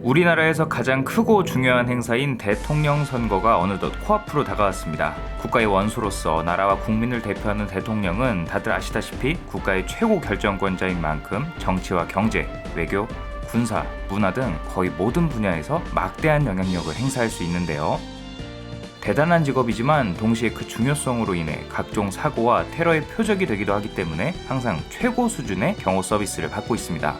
우리나라에서 가장 크고 중요한 행사인 대통령 선거가 어느덧 코앞으로 다가왔습니다. 국가의 원수로서 나라와 국민을 대표하는 대통령은 다들 아시다시피 국가의 최고 결정권자인 만큼 정치와 경제, 외교, 군사, 문화 등 거의 모든 분야에서 막대한 영향력을 행사할 수 있는데요. 대단한 직업이지만 동시에 그 중요성으로 인해 각종 사고와 테러의 표적이 되기도 하기 때문에 항상 최고 수준의 경호 서비스를 받고 있습니다.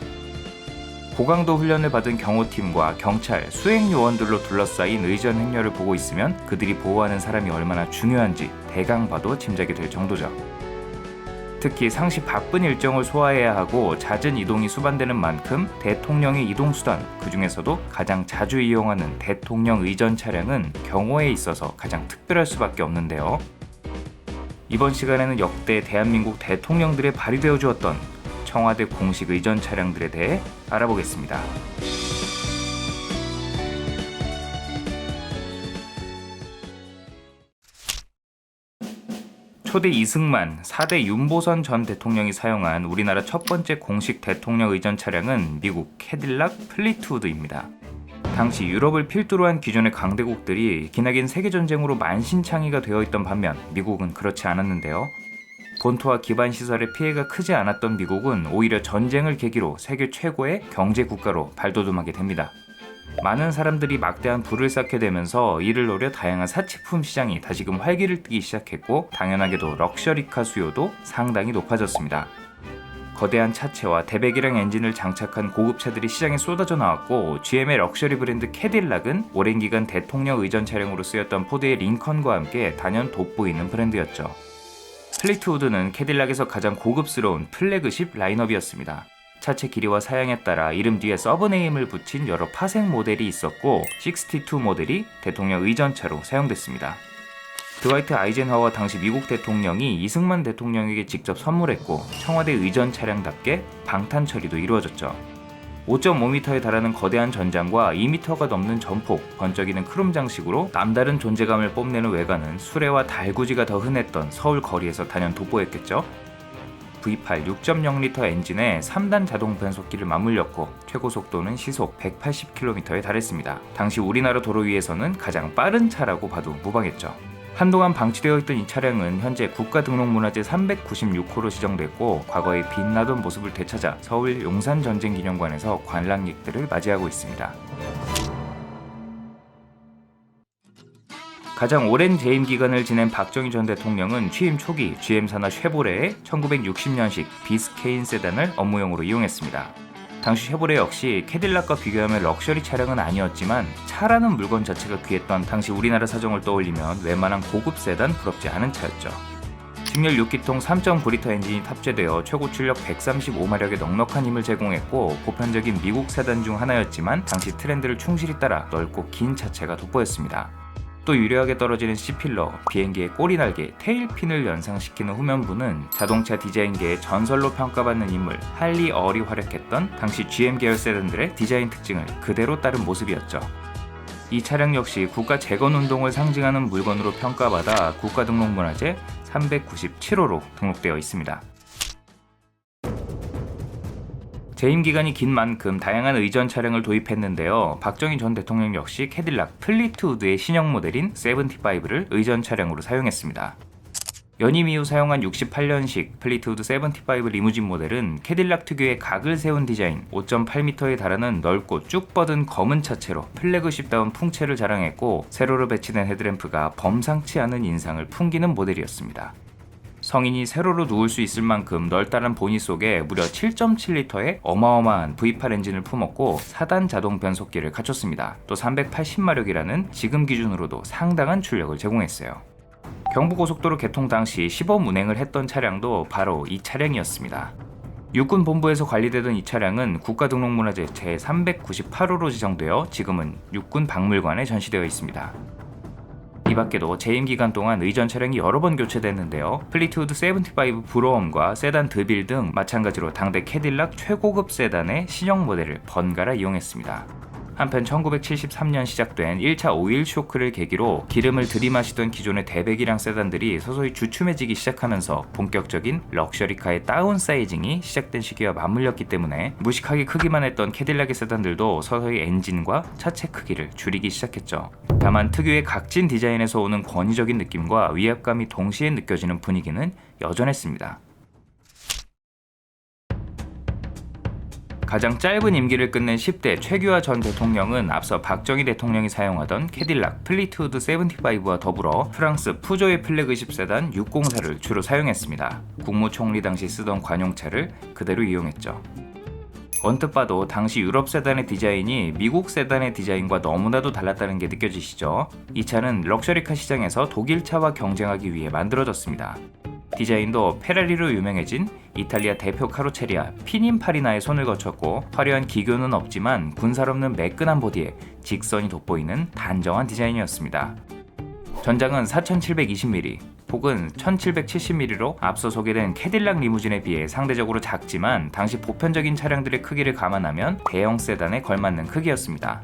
고강도 훈련을 받은 경호팀과 경찰, 수행 요원들로 둘러싸인 의전 행렬을 보고 있으면 그들이 보호하는 사람이 얼마나 중요한지 대강 봐도 짐작이 될 정도죠. 특히 상시 바쁜 일정을 소화해야 하고 잦은 이동이 수반되는 만큼 대통령의 이동수단, 그 중에서도 가장 자주 이용하는 대통령 의전 차량은 경호에 있어서 가장 특별할 수밖에 없는데요. 이번 시간에는 역대 대한민국 대통령들의 발휘되어 주었던 청와대 공식 의전 차량들에 대해 알아보겠습니다. 초대 이승만, 4대 윤보선 전 대통령이 사용한 우리나라 첫 번째 공식 대통령 의전 차량은 미국 캐딜락 플리트우드입니다. 당시 유럽을 필두로 한 기존의 강대국들이 기나긴 세계전쟁으로 만신창이가 되어 있던 반면 미국은 그렇지 않았는데요. 본토와 기반 시설의 피해가 크지 않았던 미국은 오히려 전쟁을 계기로 세계 최고의 경제 국가로 발돋움하게 됩니다. 많은 사람들이 막대한 부를 쌓게 되면서 이를 노려 다양한 사치품 시장이 다시금 활기를 띠기 시작했고 당연하게도 럭셔리카 수요도 상당히 높아졌습니다. 거대한 차체와 대배기량 엔진을 장착한 고급차들이 시장에 쏟아져 나왔고 GM의 럭셔리 브랜드 캐딜락은 오랜 기간 대통령 의전 차량으로 쓰였던 포드의 링컨과 함께 단연 돋보이는 브랜드였죠. 플리트우드는 캐딜락에서 가장 고급스러운 플래그십 라인업이었습니다. 차체 길이와 사양에 따라 이름 뒤에 서브네임을 붙인 여러 파생 모델이 있었고 62 모델이 대통령 의전차로 사용됐습니다. 드와이트 아이젠하워 당시 미국 대통령이 이승만 대통령에게 직접 선물했고 청와대 의전 차량답게 방탄 처리도 이루어졌죠. 5.5m에 달하는 거대한 전장과 2m가 넘는 전폭, 번쩍이는 크롬 장식으로 남다른 존재감을 뽐내는 외관은 수레와 달구지가 더 흔했던 서울 거리에서 단연 돋보였겠죠. V8 6.0L 엔진에 3단 자동 변속기를 맞물렸고 최고 속도는 시속 180km에 달했습니다. 당시 우리나라 도로 위에서는 가장 빠른 차라고 봐도 무방했죠. 한동안 방치되어 있던 이 차량은 현재 국가등록문화재 396호로 지정됐고 과거의 빛나던 모습을 되찾아 서울 용산전쟁기념관에서 관람객들을 맞이하고 있습니다. 가장 오랜 재임 기간을 지낸 박정희 전 대통령은 취임 초기 GM 산하 쉐보레의 1960년식 비스케인 세단을 업무용으로 이용했습니다. 당시 쉐보레 역시 캐딜락과 비교하면 럭셔리 차량은 아니었지만 차라는 물건 자체가 귀했던 당시 우리나라 사정을 떠올리면 웬만한 고급 세단 부럽지 않은 차였죠. 직렬 6기통 3.9L 엔진이 탑재되어 최고 출력 135마력의 넉넉한 힘을 제공했고 보편적인 미국 세단 중 하나였지만 당시 트렌드를 충실히 따라 넓고 긴 차체가 돋보였습니다. 또 유려하게 떨어지는 C필러, 비행기의 꼬리날개, 테일핀을 연상시키는 후면부는 자동차 디자인계의 전설로 평가받는 인물 할리 얼이 활약했던 당시 GM 계열 세단들의 디자인 특징을 그대로 따른 모습이었죠. 이 차량 역시 국가 재건운동을 상징하는 물건으로 평가받아 국가등록문화재 397호로 등록되어 있습니다. 재임 기간이 긴 만큼 다양한 의전 차량을 도입했는데요. 박정희 전 대통령 역시 캐딜락 플리트우드의 신형 모델인 75를 의전 차량으로 사용했습니다. 연임 이후 사용한 68년식 플리트우드 75 리무진 모델은 캐딜락 특유의 각을 세운 디자인, 5.8m에 달하는 넓고 쭉 뻗은 검은 차체로 플래그십다운 풍채를 자랑했고 세로로 배치된 헤드램프가 범상치 않은 인상을 풍기는 모델이었습니다. 성인이 세로로 누울 수 있을 만큼 널따란 보니 속에 무려 7.7L의 어마어마한 V8 엔진을 품었고 4단 자동 변속기를 갖췄습니다. 또 380마력이라는 지금 기준으로도 상당한 출력을 제공했어요. 경부고속도로 개통 당시 시범 운행을 했던 차량도 바로 이 차량이었습니다. 육군본부에서 관리되던 이 차량은 국가등록문화재 제398호로 지정되어 지금은 육군박물관에 전시되어 있습니다. 이 밖에도 재임 기간 동안 의전 차량이 여러 번 교체됐는데요. 플리트우드 75 브로엄과 세단 드빌 등 마찬가지로 당대 캐딜락 최고급 세단의 신형 모델을 번갈아 이용했습니다. 한편 1973년 시작된 1차 오일 쇼크를 계기로 기름을 들이마시던 기존의 대배기량 세단들이 서서히 주춤해지기 시작하면서 본격적인 럭셔리카의 다운사이징이 시작된 시기와 맞물렸기 때문에 무식하게 크기만 했던 캐딜락의 세단들도 서서히 엔진과 차체 크기를 줄이기 시작했죠. 다만 특유의 각진 디자인에서 오는 권위적인 느낌과 위압감이 동시에 느껴지는 분위기는 여전했습니다. 가장 짧은 임기를 끝낸 10대 최규하 전 대통령은 앞서 박정희 대통령이 사용하던 캐딜락 플리트우드 75와 더불어 프랑스 푸조의 플래그십 세단 604를 주로 사용했습니다. 국무총리 당시 쓰던 관용차를 그대로 이용했죠. 언뜻 봐도 당시 유럽 세단의 디자인이 미국 세단의 디자인과 너무나도 달랐다는 게 느껴지시죠? 이 차는 럭셔리카 시장에서 독일 차와 경쟁하기 위해 만들어졌습니다. 디자인도 페라리로 유명해진 이탈리아 대표 카로체리아 피닌파리나의 손을 거쳤고 화려한 기교는 없지만 군살없는 매끈한 보디에 직선이 돋보이는 단정한 디자인이었습니다. 전장은 4720mm, 폭은 1770mm로 앞서 소개된 캐딜락 리무진에 비해 상대적으로 작지만 당시 보편적인 차량들의 크기를 감안하면 대형 세단에 걸맞는 크기였습니다.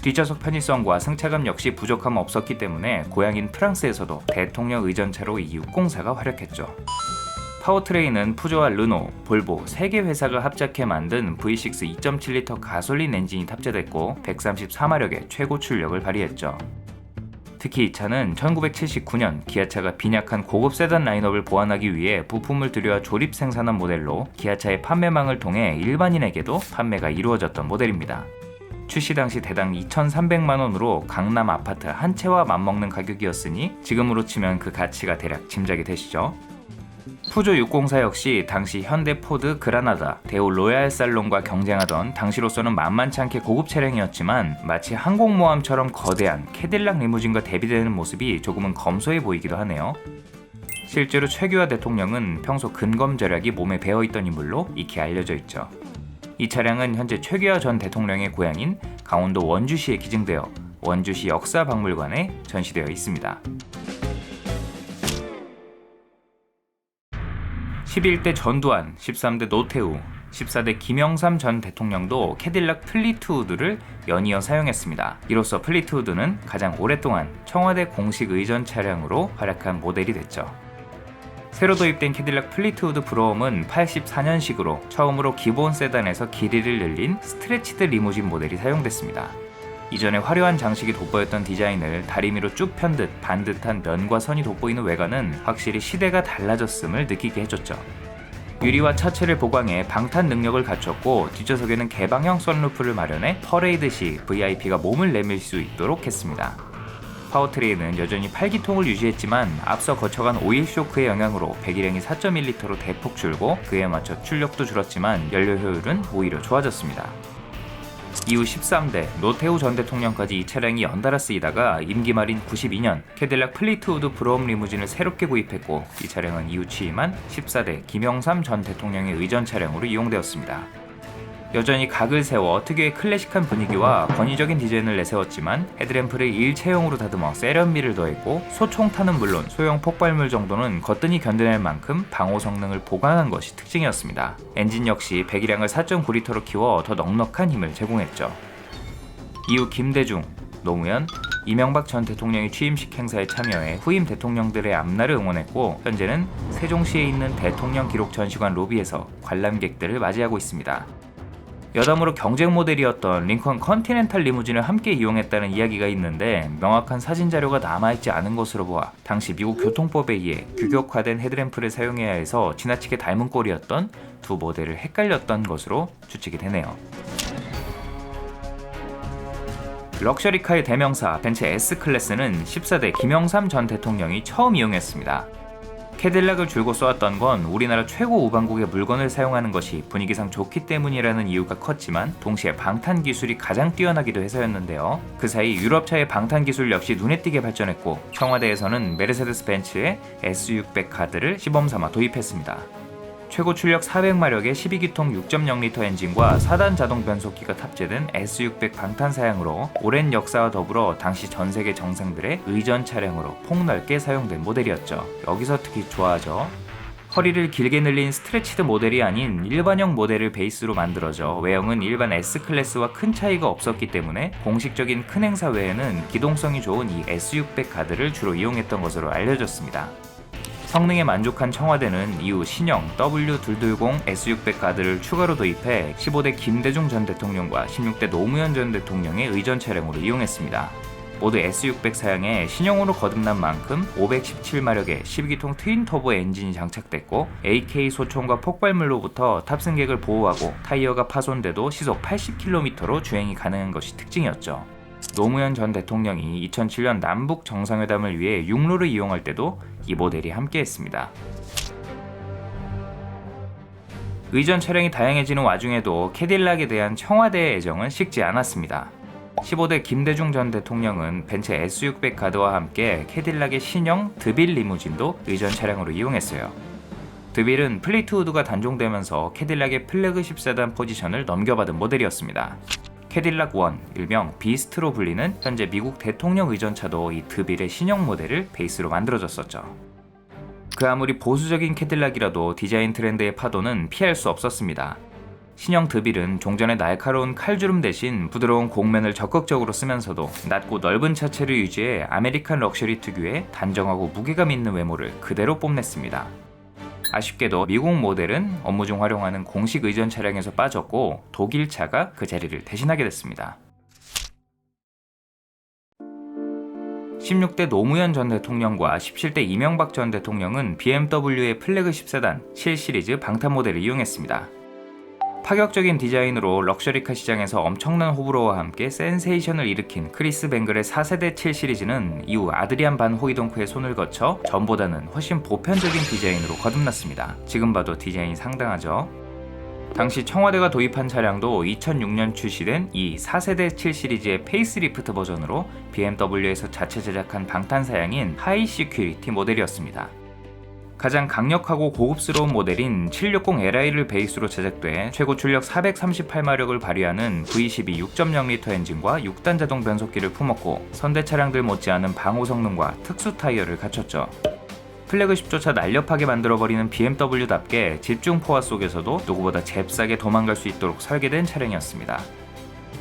뒷좌석 편의성과 승차감 역시 부족함 없었기 때문에 고향인 프랑스에서도 대통령 의전차로 이 604가 활약했죠. 파워트레인은 푸조와 르노, 볼보 3개 회사가 합작해 만든 V6 2.7L 가솔린 엔진이 탑재됐고 134마력의 최고 출력을 발휘했죠. 특히 이 차는 1979년 기아차가 빈약한 고급 세단 라인업을 보완하기 위해 부품을 들여와 조립 생산한 모델로 기아차의 판매망을 통해 일반인에게도 판매가 이루어졌던 모델입니다. 출시 당시 대당 2,300만원으로 강남 아파트 한 채와 맞먹는 가격이었으니 지금으로 치면 그 가치가 대략 짐작이 되시죠? 푸조 604 역시 당시 현대 포드 그라나다, 대우 로얄 살론과 경쟁하던 당시로서는 만만치 않게 고급 차량이었지만 마치 항공모함처럼 거대한 캐딜락 리무진과 대비되는 모습이 조금은 검소해 보이기도 하네요. 실제로 최규하 대통령은 평소 근검 절약이 몸에 배어있던 인물로 익히 알려져 있죠. 이 차량은 현재 최규하 전 대통령의 고향인 강원도 원주시에 기증되어 원주시 역사박물관에 전시되어 있습니다. 11대 전두환, 13대 노태우, 14대 김영삼 전 대통령도 캐딜락 플리트우드를 연이어 사용했습니다. 이로써 플리트우드는 가장 오랫동안 청와대 공식 의전 차량으로 활약한 모델이 됐죠. 새로 도입된 캐딜락 플리트우드 브로움은 84년식으로 처음으로 기본 세단에서 길이를 늘린 스트레치드 리무진 모델이 사용됐습니다. 이전에 화려한 장식이 돋보였던 디자인을 다리미로 쭉 편 듯 반듯한 면과 선이 돋보이는 외관은 확실히 시대가 달라졌음을 느끼게 해줬죠. 유리와 차체를 보강해 방탄 능력을 갖췄고 뒷좌석에는 개방형 썬루프를 마련해 퍼레이드 시 VIP가 몸을 내밀 수 있도록 했습니다. 파워트레인은 여전히 8기통을 유지했지만 앞서 거쳐간 오일 쇼크의 영향으로 배기량이 4.1L로 대폭 줄고 그에 맞춰 출력도 줄었지만 연료 효율은 오히려 좋아졌습니다. 이후 13대 노태우 전 대통령까지 이 차량이 연달아 쓰이다가 임기 말인 92년 캐딜락 플리트우드 브로움 리무진을 새롭게 구입했고 이 차량은 이후 취임한 14대 김영삼 전 대통령의 의전 차량으로 이용되었습니다. 여전히 각을 세워 특유의 클래식한 분위기와 권위적인 디자인을 내세웠지만 헤드램프를 일체형으로 다듬어 세련미를 더했고 소총탄은 물론 소형 폭발물 정도는 거뜬히 견뎌낼 만큼 방호 성능을 보강한 것이 특징이었습니다. 엔진 역시 배기량을 4.9L로 키워 더 넉넉한 힘을 제공했죠. 이후 김대중, 노무현, 이명박 전 대통령이 취임식 행사에 참여해 후임 대통령들의 앞날을 응원했고 현재는 세종시에 있는 대통령 기록 전시관 로비에서 관람객들을 맞이하고 있습니다. 여담으로 경쟁 모델이었던 링컨 컨티넨탈 리무진을 함께 이용했다는 이야기가 있는데 명확한 사진 자료가 남아있지 않은 것으로 보아 당시 미국 교통법에 의해 규격화된 헤드램프를 사용해야 해서 지나치게 닮은 꼴이었던 두 모델을 헷갈렸던 것으로 추측이 되네요. 럭셔리카의 대명사 벤츠 S클래스는 14대 김영삼 전 대통령이 처음 이용했습니다. 캐딜락을 줄곧 쏘았던 건 우리나라 최고 우방국의 물건을 사용하는 것이 분위기상 좋기 때문이라는 이유가 컸지만 동시에 방탄 기술이 가장 뛰어나기도 해서였는데요. 그 사이 유럽차의 방탄 기술 역시 눈에 띄게 발전했고 청와대에서는 메르세데스 벤츠의 S600 카드를 시범삼아 도입했습니다. 최고 출력 400마력의 12기통 6.0L 엔진과 4단 자동 변속기가 탑재된 S600 방탄 사양으로 오랜 역사와 더불어 당시 전세계 정상들의 의전 차량으로 폭넓게 사용된 모델이었죠. 여기서 특히 좋아하죠. 허리를 길게 늘린 스트레치드 모델이 아닌 일반형 모델을 베이스로 만들어져 외형은 일반 S클래스와 큰 차이가 없었기 때문에 공식적인 큰 행사 외에는 기동성이 좋은 이 S600 가드를 주로 이용했던 것으로 알려졌습니다. 성능에 만족한 청와대는 이후 신형 W220 S600 가드를 추가로 도입해 15대 김대중 전 대통령과 16대 노무현 전 대통령의 의전 차량으로 이용했습니다. 모두 S600 사양에 신형으로 거듭난 만큼 517마력의 12기통 트윈 터보 엔진이 장착됐고 AK 소총과 폭발물로부터 탑승객을 보호하고 타이어가 파손돼도 시속 80km로 주행이 가능한 것이 특징이었죠. 노무현 전 대통령이 2007년 남북 정상회담을 위해 육로를 이용할 때도 이 모델이 함께했습니다. 의전 차량이 다양해지는 와중에도 캐딜락에 대한 청와대의 애정은 식지 않았습니다. 15대 김대중 전 대통령은 벤츠 S600 가드와 함께 캐딜락의 신형 드빌 리무진도 의전 차량으로 이용했어요. 드빌은 플리트우드가 단종되면서 캐딜락의 플래그십 세단 포지션을 넘겨받은 모델이었습니다. 캐딜락 1, 일명 비스트로 불리는 현재 미국 대통령 의전차도 이 드빌의 신형 모델을 베이스로 만들어졌었죠. 그 아무리 보수적인 캐딜락이라도 디자인 트렌드의 파도는 피할 수 없었습니다. 신형 드빌은 종전의 날카로운 칼주름 대신 부드러운 곡면을 적극적으로 쓰면서도 낮고 넓은 차체를 유지해 아메리칸 럭셔리 특유의 단정하고 무게감 있는 외모를 그대로 뽐냈습니다. 아쉽게도 미국 모델은 업무 중 활용하는 공식 의전 차량에서 빠졌고 독일차가 그 자리를 대신하게 됐습니다. 16대 노무현 전 대통령과 17대 이명박 전 대통령은 BMW의 플래그십 세단 7시리즈 방탄 모델을 이용했습니다. 파격적인 디자인으로 럭셔리카 시장에서 엄청난 호불호와 함께 센세이션을 일으킨 크리스 뱅글의 4세대 7 시리즈는 이후 아드리안 반 호이동크의 손을 거쳐 전보다는 훨씬 보편적인 디자인으로 거듭났습니다. 지금 봐도 디자인이 상당하죠. 당시 청와대가 도입한 차량도 2006년 출시된 이 4세대 7 시리즈의 페이스리프트 버전으로 BMW에서 자체 제작한 방탄 사양인 하이 시큐리티 모델이었습니다. 가장 강력하고 고급스러운 모델인 760Li를 베이스로 제작돼 최고 출력 438마력을 발휘하는 V12 6.0L 엔진과 6단 자동 변속기를 품었고 선대 차량들 못지않은 방호 성능과 특수 타이어를 갖췄죠. 플래그십조차 날렵하게 만들어버리는 BMW답게 집중 포화 속에서도 누구보다 잽싸게 도망갈 수 있도록 설계된 차량이었습니다.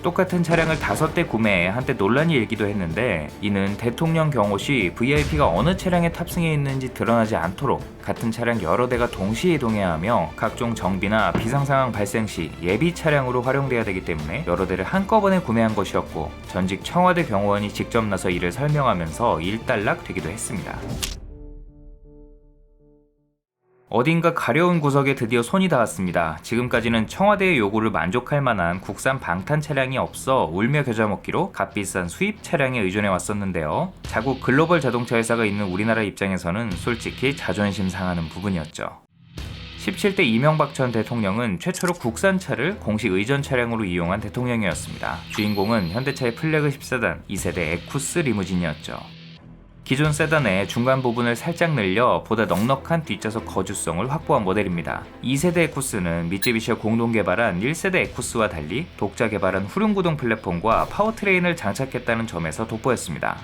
똑같은 차량을 5대 구매해 한때 논란이 일기도 했는데 이는 대통령 경호 시 VIP가 어느 차량에 탑승해 있는지 드러나지 않도록 같은 차량 여러 대가 동시에 이동해야 하며 각종 정비나 비상상황 발생 시 예비 차량으로 활용돼야 되기 때문에 여러 대를 한꺼번에 구매한 것이었고 전직 청와대 경호원이 직접 나서 이를 설명하면서 일단락 되기도 했습니다. 어딘가 가려운 구석에 드디어 손이 닿았습니다. 지금까지는 청와대의 요구를 만족할 만한 국산 방탄 차량이 없어 울며 겨자 먹기로 값비싼 수입 차량에 의존해 왔었는데요. 자국 글로벌 자동차 회사가 있는 우리나라 입장에서는 솔직히 자존심 상하는 부분이었죠. 17대 이명박 전 대통령은 최초로 국산차를 공식 의전 차량으로 이용한 대통령이었습니다. 주인공은 현대차의 플래그십 세단 2세대 에쿠스 리무진이었죠. 기존 세단의 중간 부분을 살짝 늘려 보다 넉넉한 뒷좌석 거주성을 확보한 모델입니다. 2세대 에쿠스는 미쯔비시와 공동 개발한 1세대 에쿠스와 달리 독자 개발한 후륜구동 플랫폼과 파워트레인을 장착했다는 점에서 돋보였습니다.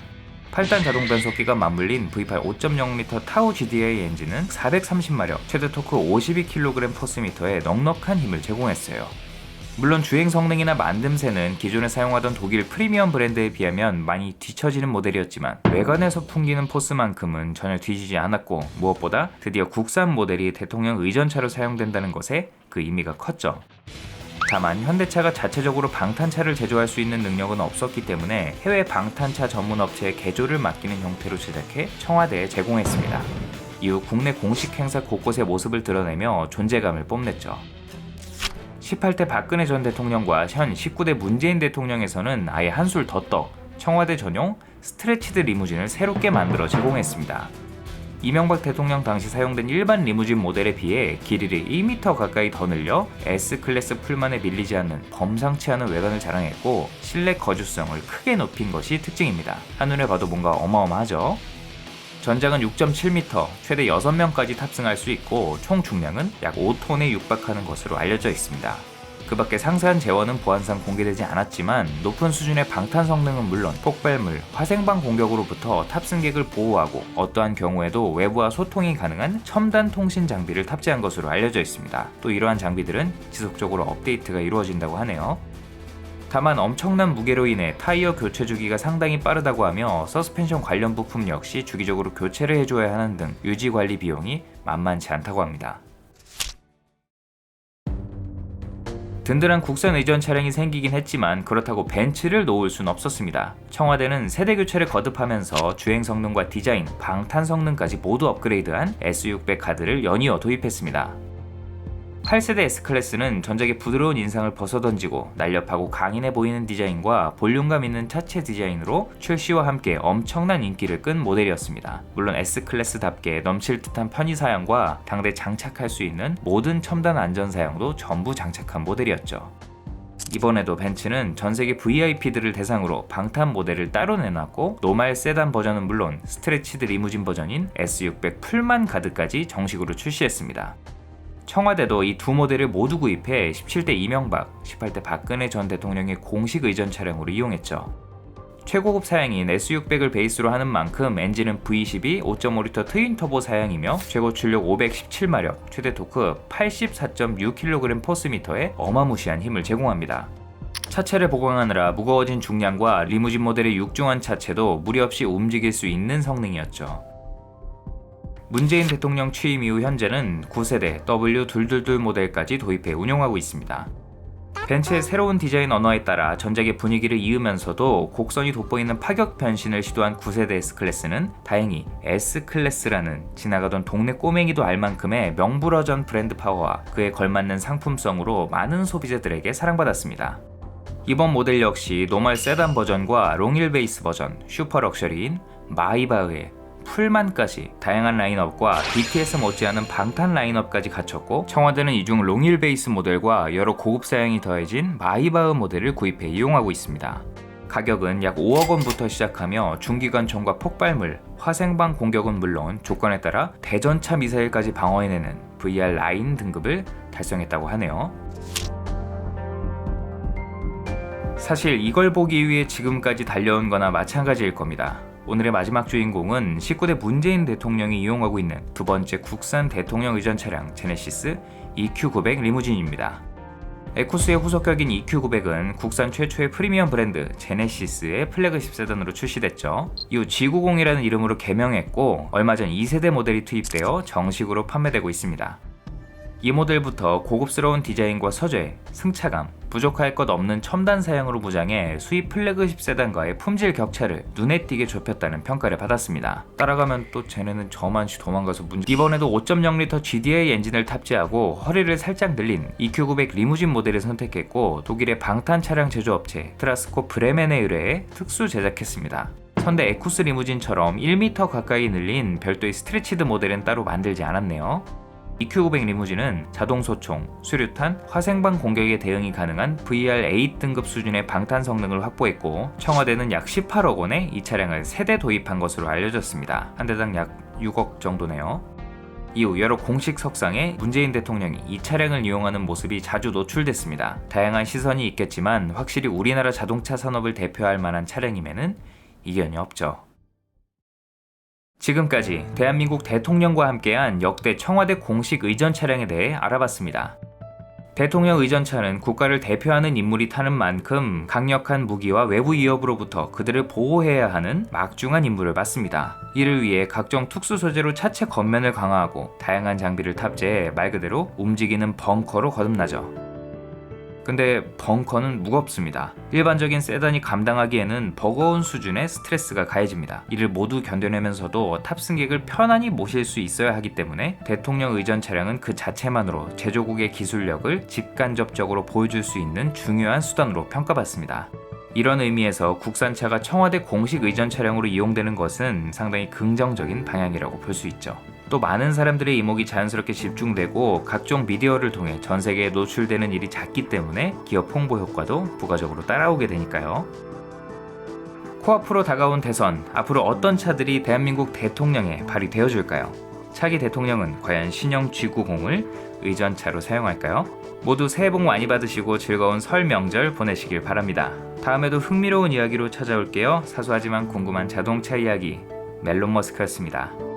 8단 자동 변속기가 맞물린 V8 5.0L 타우 GDI 엔진은 430마력, 최대 토크 52kgm/m의 넉넉한 힘을 제공했어요. 물론 주행 성능이나 만듦새는 기존에 사용하던 독일 프리미엄 브랜드에 비하면 많이 뒤처지는 모델이었지만 외관에서 풍기는 포스만큼은 전혀 뒤지지 않았고 무엇보다 드디어 국산 모델이 대통령 의전차로 사용된다는 것에 그 의미가 컸죠. 다만 현대차가 자체적으로 방탄차를 제조할 수 있는 능력은 없었기 때문에 해외 방탄차 전문 업체에 개조를 맡기는 형태로 제작해 청와대에 제공했습니다. 이후 국내 공식 행사 곳곳의 모습을 드러내며 존재감을 뽐냈죠. 18대 박근혜 전 대통령과 현 19대 문재인 대통령에서는 아예 한술 더 떠 청와대 전용 스트레치드 리무진을 새롭게 만들어 제공했습니다. 이명박 대통령 당시 사용된 일반 리무진 모델에 비해 길이를 1m 가까이 더 늘려 S클래스 풀만에 밀리지 않는 범상치 않은 외관을 자랑했고 실내 거주성을 크게 높인 것이 특징입니다. 한눈에 봐도 뭔가 어마어마하죠? 전장은 6.7m, 최대 6명까지 탑승할 수 있고 총 중량은 약 5톤에 육박하는 것으로 알려져 있습니다. 그 밖에 상세한 재원은 보안상 공개되지 않았지만 높은 수준의 방탄 성능은 물론 폭발물, 화생방 공격으로부터 탑승객을 보호하고 어떠한 경우에도 외부와 소통이 가능한 첨단 통신 장비를 탑재한 것으로 알려져 있습니다. 또 이러한 장비들은 지속적으로 업데이트가 이루어진다고 하네요. 다만 엄청난 무게로 인해 타이어 교체 주기가 상당히 빠르다고 하며 서스펜션 관련 부품 역시 주기적으로 교체를 해줘야 하는 등 유지 관리 비용이 만만치 않다고 합니다. 든든한 국산 의전 차량이 생기긴 했지만 그렇다고 벤츠를 놓을 순 없었습니다. 청와대는 세대 교체를 거듭하면서 주행 성능과 디자인, 방탄 성능까지 모두 업그레이드한 S600 카드를 연이어 도입했습니다. 8세대 S클래스는 전작의 부드러운 인상을 벗어던지고 날렵하고 강인해 보이는 디자인과 볼륨감 있는 차체 디자인으로 출시와 함께 엄청난 인기를 끈 모델이었습니다. 물론 S클래스답게 넘칠 듯한 편의 사양과 당대 장착할 수 있는 모든 첨단 안전 사양도 전부 장착한 모델이었죠. 이번에도 벤츠는 전세계 VIP들을 대상으로 방탄 모델을 따로 내놨고 노말 세단 버전은 물론 스트레치드 리무진 버전인 S600 풀만 가드까지 정식으로 출시했습니다. 청와대도 이 두 모델을 모두 구입해 17대 이명박, 18대 박근혜 전 대통령의 공식 의전 차량으로 이용했죠. 최고급 사양인 S600을 베이스로 하는 만큼 엔진은 V12 5.5L 트윈 터보 사양이며 최고 출력 517마력, 최대 토크 84.6kg 포스미터에 어마무시한 힘을 제공합니다. 차체를 보강하느라 무거워진 중량과 리무진 모델의 육중한 차체도 무리 없이 움직일 수 있는 성능이었죠. 문재인 대통령 취임 이후 현재는 9세대 W222 모델까지 도입해 운용하고 있습니다. 벤츠의 새로운 디자인 언어에 따라 전작의 분위기를 이으면서도 곡선이 돋보이는 파격 변신을 시도한 9세대 S클래스는 다행히 S클래스라는 지나가던 동네 꼬맹이도 알 만큼의 명불허전 브랜드 파워와 그에 걸맞는 상품성으로 많은 소비자들에게 사랑받았습니다. 이번 모델 역시 노멀 세단 버전과 롱힐 베이스 버전, 슈퍼 럭셔리인 마이바흐의 풀만까지 다양한 라인업과 BTS 못지않은 방탄 라인업까지 갖췄고 청와대는 이중 롱힐 베이스 모델과 여러 고급 사양이 더해진 마이바흐 모델을 구입해 이용하고 있습니다. 가격은 약 5억 원부터 시작하며 중기관총과 폭발물, 화생방 공격은 물론 조건에 따라 대전차 미사일까지 방어해내는 VR 라인 등급을 달성했다고 하네요. 사실 이걸 보기 위해 지금까지 달려온 거나 마찬가지일 겁니다. 오늘의 마지막 주인공은 19대 문재인 대통령이 이용하고 있는 두 번째 국산 대통령 의전 차량 제네시스 EQ900 리무진입니다. 에쿠스의 후속격인 EQ900은 국산 최초의 프리미엄 브랜드 제네시스의 플래그십 세단으로 출시됐죠. 이후 G90이라는 이름으로 개명했고 얼마 전 2세대 모델이 투입되어 정식으로 판매되고 있습니다. 이 모델부터 고급스러운 디자인과 서재, 승차감, 부족할 것 없는 첨단 사양으로 무장해 수입 플래그십 세단과의 품질 격차를 눈에 띄게 좁혔다는 평가를 받았습니다. 따라가면 또 쟤네는 저만치 도망가서 이번에도 5.0L GDI 엔진을 탑재하고 허리를 살짝 늘린 EQ900 리무진 모델을 선택했고 독일의 방탄 차량 제조업체 트라스코 브레멘에 의뢰해 특수 제작했습니다. 현대 에쿠스 리무진처럼 1m 가까이 늘린 별도의 스트레치드 모델은 따로 만들지 않았네요. EQ900 리무진은 자동 소총, 수류탄, 화생방 공격에 대응이 가능한 VR8 등급 수준의 방탄 성능을 확보했고 청와대는 약 18억 원에 이 차량을 세대 도입한 것으로 알려졌습니다. 한 대당 약 6억 정도네요. 이후 여러 공식 석상에 문재인 대통령이 이 차량을 이용하는 모습이 자주 노출됐습니다. 다양한 시선이 있겠지만 확실히 우리나라 자동차 산업을 대표할 만한 차량임에는 이견이 없죠. 지금까지 대한민국 대통령과 함께한 역대 청와대 공식 의전 차량에 대해 알아봤습니다. 대통령 의전차는 국가를 대표하는 인물이 타는 만큼 강력한 무기와 외부 위협으로부터 그들을 보호해야 하는 막중한 임무를 맡습니다. 이를 위해 각종 특수 소재로 차체 겉면을 강화하고 다양한 장비를 탑재해 말 그대로 움직이는 벙커로 거듭나죠. 근데 벙커는 무겁습니다. 일반적인 세단이 감당하기에는 버거운 수준의 스트레스가 가해집니다. 이를 모두 견뎌내면서도 탑승객을 편안히 모실 수 있어야 하기 때문에 대통령 의전 차량은 그 자체만으로 제조국의 기술력을 직간접적으로 보여줄 수 있는 중요한 수단으로 평가받습니다. 이런 의미에서 국산차가 청와대 공식 의전 차량으로 이용되는 것은 상당히 긍정적인 방향이라고 볼 수 있죠. 또 많은 사람들의 이목이 자연스럽게 집중되고 각종 미디어를 통해 전 세계에 노출되는 일이 잦기 때문에 기업 홍보 효과도 부가적으로 따라오게 되니까요. 코앞으로 다가온 대선, 앞으로 어떤 차들이 대한민국 대통령에 발휘되어줄까요? 차기 대통령은 과연 신형 G90을 의전차로 사용할까요? 모두 새해 복 많이 받으시고 즐거운 설 명절 보내시길 바랍니다. 다음에도 흥미로운 이야기로 찾아올게요. 사소하지만 궁금한 자동차 이야기 멜론 머스크였습니다.